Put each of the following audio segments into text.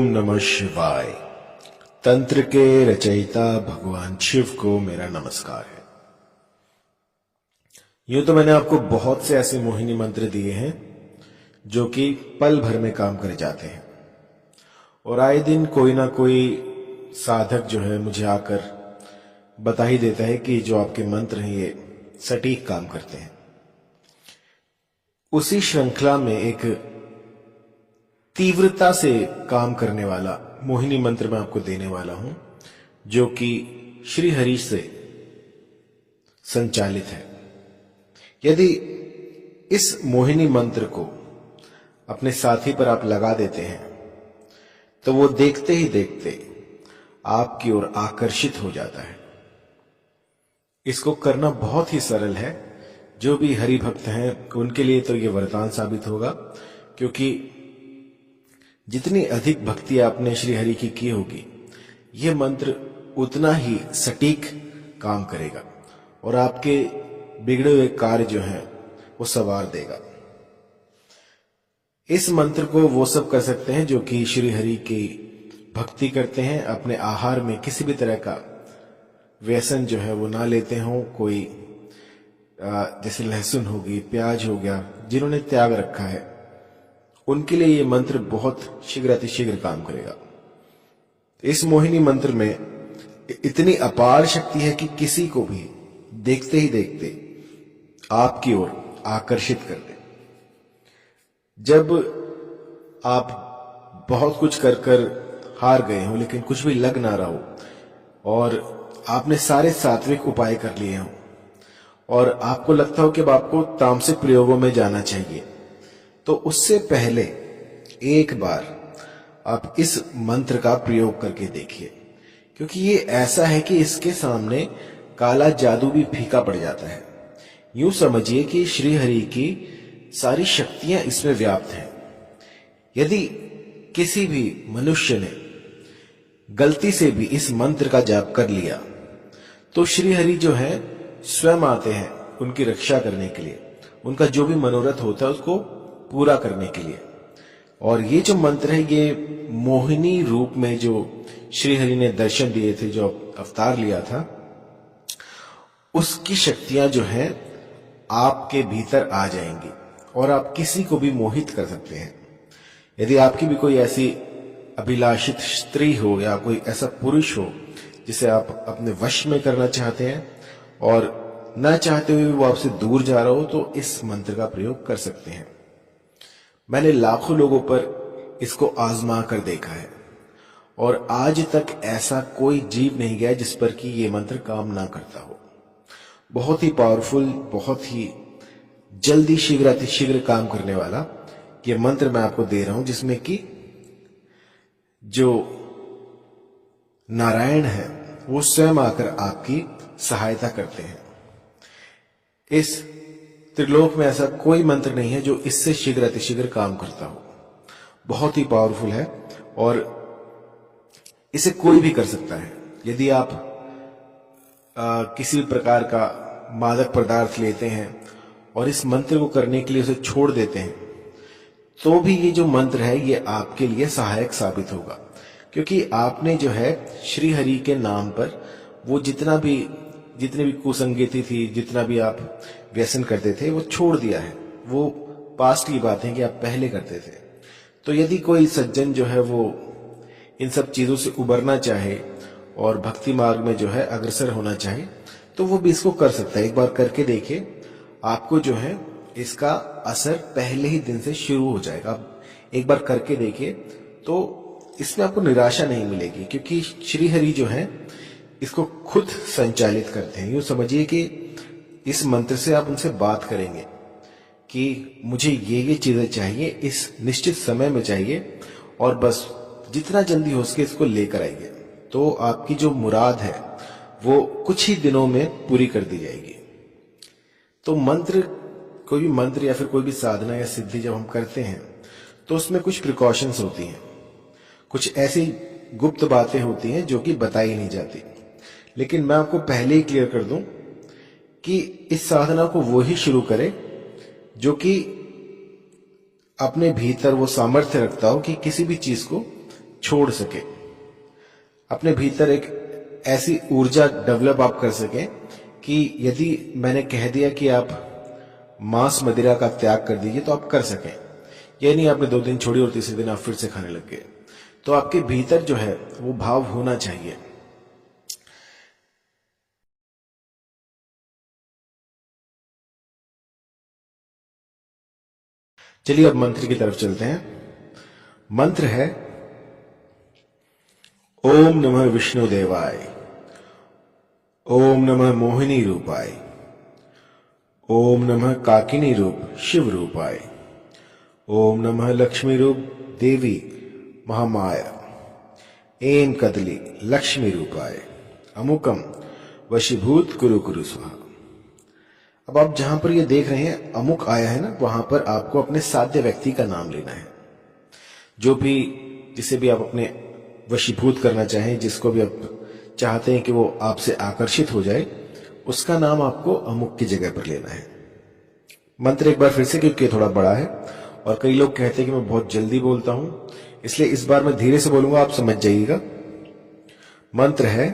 नमः शिवाय। तंत्र के रचयिता भगवान शिव को मेरा नमस्कार है। यूं तो मैंने आपको बहुत से ऐसे मोहिनी मंत्र दिए हैं जो कि पल भर में काम कर जाते हैं, और आए दिन कोई ना कोई साधक जो है मुझे आकर बता ही देता है कि जो आपके मंत्र हैं ये सटीक काम करते हैं। उसी श्रृंखला में एक तीव्रता से काम करने वाला मोहिनी मंत्र मैं आपको देने वाला हूं, जो कि श्री हरि से संचालित है। यदि इस मोहिनी मंत्र को अपने साथी पर आप लगा देते हैं तो वो देखते ही देखते आपकी ओर आकर्षित हो जाता है। इसको करना बहुत ही सरल है। जो भी हरि भक्त हैं उनके लिए तो ये वरदान साबित होगा, क्योंकि जितनी अधिक भक्ति आपने श्री हरि की होगी, यह मंत्र उतना ही सटीक काम करेगा और आपके बिगड़े हुए कार्य जो हैं वो संवार देगा। इस मंत्र को वो सब कर सकते हैं जो कि श्री हरि की भक्ति करते हैं, अपने आहार में किसी भी तरह का व्यसन जो है वो ना लेते हों। कोई जैसे लहसुन होगी, प्याज हो गया, जिन्होंने त्याग रखा है उनके लिए ये मंत्र बहुत शीघ्र अतिशीघ्र काम करेगा। इस मोहिनी मंत्र में इतनी अपार शक्ति है कि किसी को भी देखते ही देखते आपकी ओर आकर्षित कर दे। जब आप बहुत कुछ कर कर हार गए हो लेकिन कुछ भी लग ना रहा हो और आपने सारे सात्विक उपाय कर लिए हो और आपको लगता हो कि अब आपको तामसिक प्रयोगों में जाना चाहिए, तो उससे पहले एक बार आप इस मंत्र का प्रयोग करके देखिए, क्योंकि ये ऐसा है कि इसके सामने काला जादू भी फीका पड़ जाता है। यूं समझिए कि श्री हरि की सारी शक्तियां इसमें व्याप्त हैं। यदि किसी भी मनुष्य ने गलती से भी इस मंत्र का जाप कर लिया तो श्री हरि जो है स्वयं आते हैं उनकी रक्षा करने के लिए, उनका जो भी मनोरथ होता है उसको पूरा करने के लिए। और ये जो मंत्र है ये मोहिनी रूप में जो श्री हरि ने दर्शन दिए थे, जो अवतार लिया था, उसकी शक्तियां जो हैं आपके भीतर आ जाएंगी और आप किसी को भी मोहित कर सकते हैं। यदि आपकी भी कोई ऐसी अभिलाषित स्त्री हो या कोई ऐसा पुरुष हो जिसे आप अपने वश में करना चाहते हैं और न चाहते हुए वो आपसे दूर जा रहा हो, तो इस मंत्र का प्रयोग कर सकते हैं। मैंने लाखों लोगों पर इसको आजमा कर देखा है और आज तक ऐसा कोई जीव नहीं गया जिस पर कि ये मंत्र काम ना करता हो। बहुत ही पावरफुल, बहुत ही जल्दी शीघ्र अतिशीघ्र काम करने वाला ये मंत्र मैं आपको दे रहा हूं, जिसमें कि जो नारायण है वो स्वयं आकर आपकी सहायता करते हैं। इस त्रिलोक में ऐसा कोई मंत्र नहीं है जो इससे शीघ्र अतिशीघ्र काम करता हो। बहुत ही पावरफुल है और इसे कोई भी कर सकता है। यदि आप किसी प्रकार का मादक पदार्थ लेते हैं और इस मंत्र को करने के लिए उसे छोड़ देते हैं तो भी ये जो मंत्र है ये आपके लिए सहायक साबित होगा, क्योंकि आपने जो है श्री हरि के नाम पर वो जितनी भी कुसंगति थी, जितना भी आप व्यसन करते थे वो छोड़ दिया है। वो पास्ट की बात है कि आप पहले करते थे। तो यदि कोई सज्जन जो है वो इन सब चीजों से उबरना चाहे और भक्ति मार्ग में जो है अग्रसर होना चाहे तो वो भी इसको कर सकता है। एक बार करके देखिए, आपको जो है इसका असर पहले ही दिन से शुरू हो जाएगा। आप एक बार करके देखिए तो इसमें आपको निराशा नहीं मिलेगी, क्योंकि श्री हरि जो है इसको खुद संचालित करते हैं। यूं समझिए कि इस मंत्र से आप उनसे बात करेंगे कि मुझे ये चीजें चाहिए, इस निश्चित समय में चाहिए और बस जितना जल्दी हो सके इसको लेकर आइए, तो आपकी जो मुराद है वो कुछ ही दिनों में पूरी कर दी जाएगी। तो कोई भी मंत्र या फिर कोई भी साधना या सिद्धि जब हम करते हैं तो उसमें कुछ प्रिकॉशंस होती हैं, कुछ ऐसी गुप्त बातें होती हैं जो कि बताई नहीं जाती। लेकिन मैं आपको पहले ही क्लियर कर दूं कि इस साधना को वो ही शुरू करे जो कि अपने भीतर वो सामर्थ्य रखता हो कि किसी भी चीज को छोड़ सके, अपने भीतर एक ऐसी ऊर्जा डेवलप आप कर सके कि यदि मैंने कह दिया कि आप मांस मदिरा का त्याग कर दीजिए तो आप कर सकें। ये नहीं आपने 2 दिन छोड़ी और तीसरे दिन आप फिर से खाने लग गए। तो आपके भीतर जो है वो भाव होना चाहिए। चलिए अब मंत्र की तरफ चलते हैं। मंत्र है ओम नमः विष्णु देवाय, ओम नमः मोहिनी रूपाय, ओम नमः काकिनी रूप शिव रूपाय, ओम नमः लक्ष्मी रूप देवी महामाया, एम कदली लक्ष्मी रूपाय, अमुकम वशीभूत कुरु कुरु स्वाहा। अब आप जहां पर ये देख रहे हैं अमुक आया है ना, वहां पर आपको अपने साध्य व्यक्ति का नाम लेना है। जो भी जिसे भी आप अपने वशीभूत करना चाहें, जिसको भी आप चाहते हैं कि वो आपसे आकर्षित हो जाए, उसका नाम आपको अमुक की जगह पर लेना है। मंत्र एक बार फिर से, क्योंकि थोड़ा बड़ा है और कई लोग कहते हैं कि मैं बहुत जल्दी बोलता हूं, इसलिए इस बार मैं धीरे से बोलूंगा, आप समझ जाइएगा। मंत्र है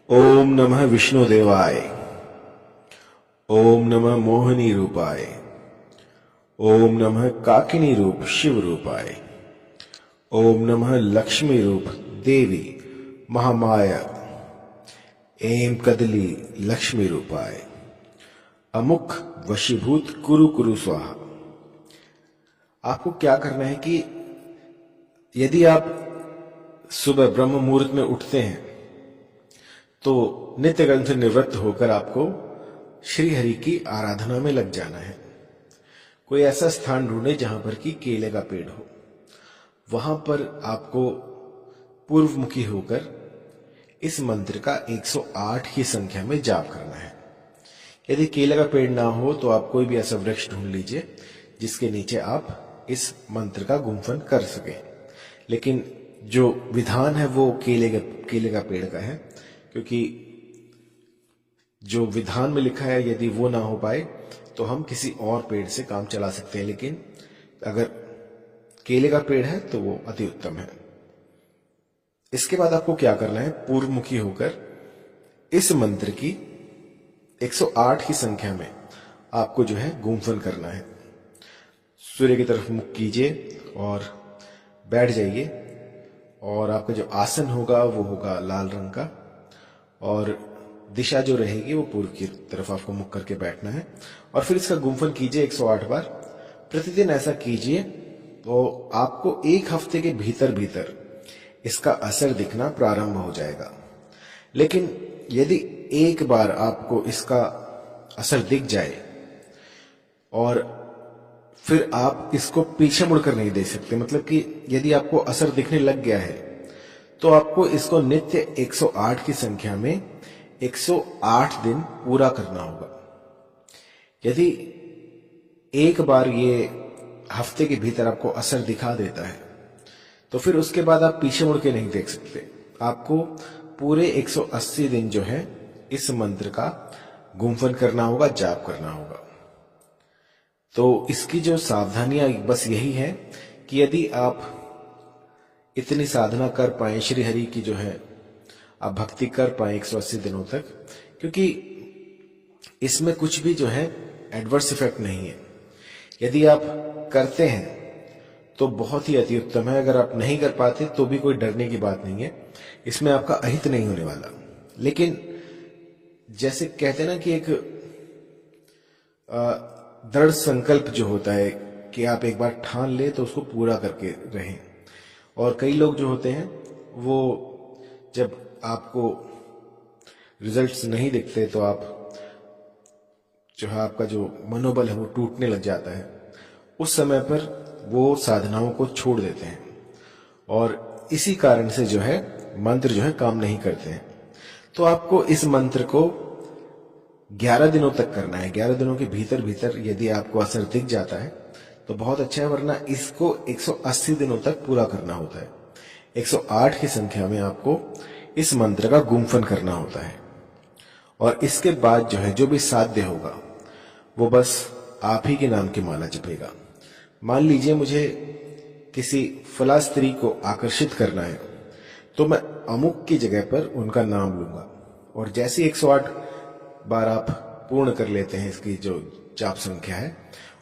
ओम नमः विष्णु देवाय, ओम नमः मोहिनी रूपाय, ओम नमः काकिनी रूप शिव रूपाय, ओम नमः लक्ष्मी रूप देवी महामाया, एम कदली लक्ष्मी रूपाय, अमुक वशीभूत कुरु कुरु स्वाहा। आपको क्या करना है कि यदि आप सुबह ब्रह्म मुहूर्त में उठते हैं तो नित्य कर्म से निवृत्त होकर आपको श्री हरि की आराधना में लग जाना है। कोई ऐसा स्थान ढूंढे जहां पर कि केले का पेड़ हो, वहां पर आपको पूर्वमुखी होकर इस मंत्र का 108 की संख्या में जाप करना है। यदि केले का पेड़ ना हो तो आप कोई भी ऐसा वृक्ष ढूंढ लीजिए जिसके नीचे आप इस मंत्र का गुम्फन कर सके। लेकिन जो विधान है वो केले का पेड़ का है, क्योंकि जो विधान में लिखा है यदि वो ना हो पाए तो हम किसी और पेड़ से काम चला सकते हैं, लेकिन अगर केले का पेड़ है तो वो अति उत्तम है। इसके बाद आपको क्या करना है, पूर्वमुखी होकर इस मंत्र की 108 की संख्या में आपको जो है गुम्फन करना है। सूर्य की तरफ मुख कीजिए और बैठ जाइए, और आपका जो आसन होगा वो होगा लाल रंग का, और दिशा जो रहेगी वो पूर्व की तरफ आपको मुख करके बैठना है। और फिर इसका गुम्फन कीजिए 108 बार। प्रतिदिन ऐसा कीजिए तो आपको 1 हफ्ते के भीतर भीतर इसका असर दिखना प्रारंभ हो जाएगा। लेकिन यदि एक बार आपको इसका असर दिख जाए और फिर आप इसको पीछे मुड़कर नहीं देख सकते, मतलब कि यदि आपको असर दिखने लग गया है तो आपको इसको नित्य 108 की संख्या में 108 दिन पूरा करना होगा। यदि एक बार ये हफ्ते के भीतर आपको असर दिखा देता है तो फिर उसके बाद आप पीछे मुड़ के नहीं देख सकते। आपको पूरे 180 दिन जो है इस मंत्र का गुम्फन करना होगा, जाप करना होगा। तो इसकी जो सावधानियां बस यही है कि यदि आप इतनी साधना कर पाए, श्री हरि की जो है आप भक्ति कर पाए 180 दिनों तक, क्योंकि इसमें कुछ भी जो है एडवर्स इफेक्ट नहीं है। यदि आप करते हैं तो बहुत ही अति उत्तम है, अगर आप नहीं कर पाते तो भी कोई डरने की बात नहीं है, इसमें आपका अहित नहीं होने वाला। लेकिन जैसे कहते हैं ना कि एक दृढ़ संकल्प जो होता है कि आप एक बार ठान ले तो उसको पूरा करके रहें। और कई लोग जो होते हैं वो जब आपको रिजल्ट्स नहीं दिखते तो आप जो है आपका जो मनोबल है वो टूटने लग जाता है। उस समय पर वो साधनाओं को छोड़ देते हैं और इसी कारण से जो है मंत्र जो है काम नहीं करते हैं। तो आपको इस मंत्र को 11 दिनों तक करना है। 11 दिनों के भीतर भीतर यदि आपको असर दिख जाता है तो बहुत अच्छा है, वरना इसको 180 दिनों तक पूरा करना होता है। 108 की संख्या में आपको इस मंत्र का गुम्फन करना होता है, और इसके बाद जो है जो भी साध्य होगा वो बस आप ही के नाम की माला जपेगा। मान लीजिए मुझे किसी फला स्त्री को आकर्षित करना है तो मैं अमुक की जगह पर उनका नाम लूंगा। और जैसे 108 बार आप पूर्ण कर लेते हैं इसकी जो जाप संख्या है,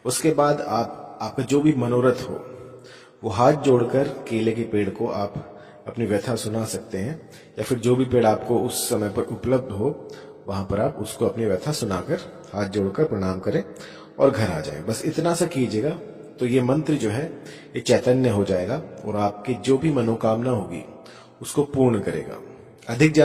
उसके बाद आपका जो भी मनोरथ हो वो हाथ जोड़कर केले के पेड़ को आप अपनी व्यथा सुना सकते हैं, या फिर जो भी पेड़ आपको उस समय पर उपलब्ध हो वहां पर आप उसको अपनी व्यथा सुनाकर हाथ जोड़कर प्रणाम करें और घर आ जाएं। बस इतना सा कीजिएगा तो ये मंत्र जो है ये चैतन्य हो जाएगा और आपकी जो भी मनोकामना होगी उसको पूर्ण करेगा। अधिक जान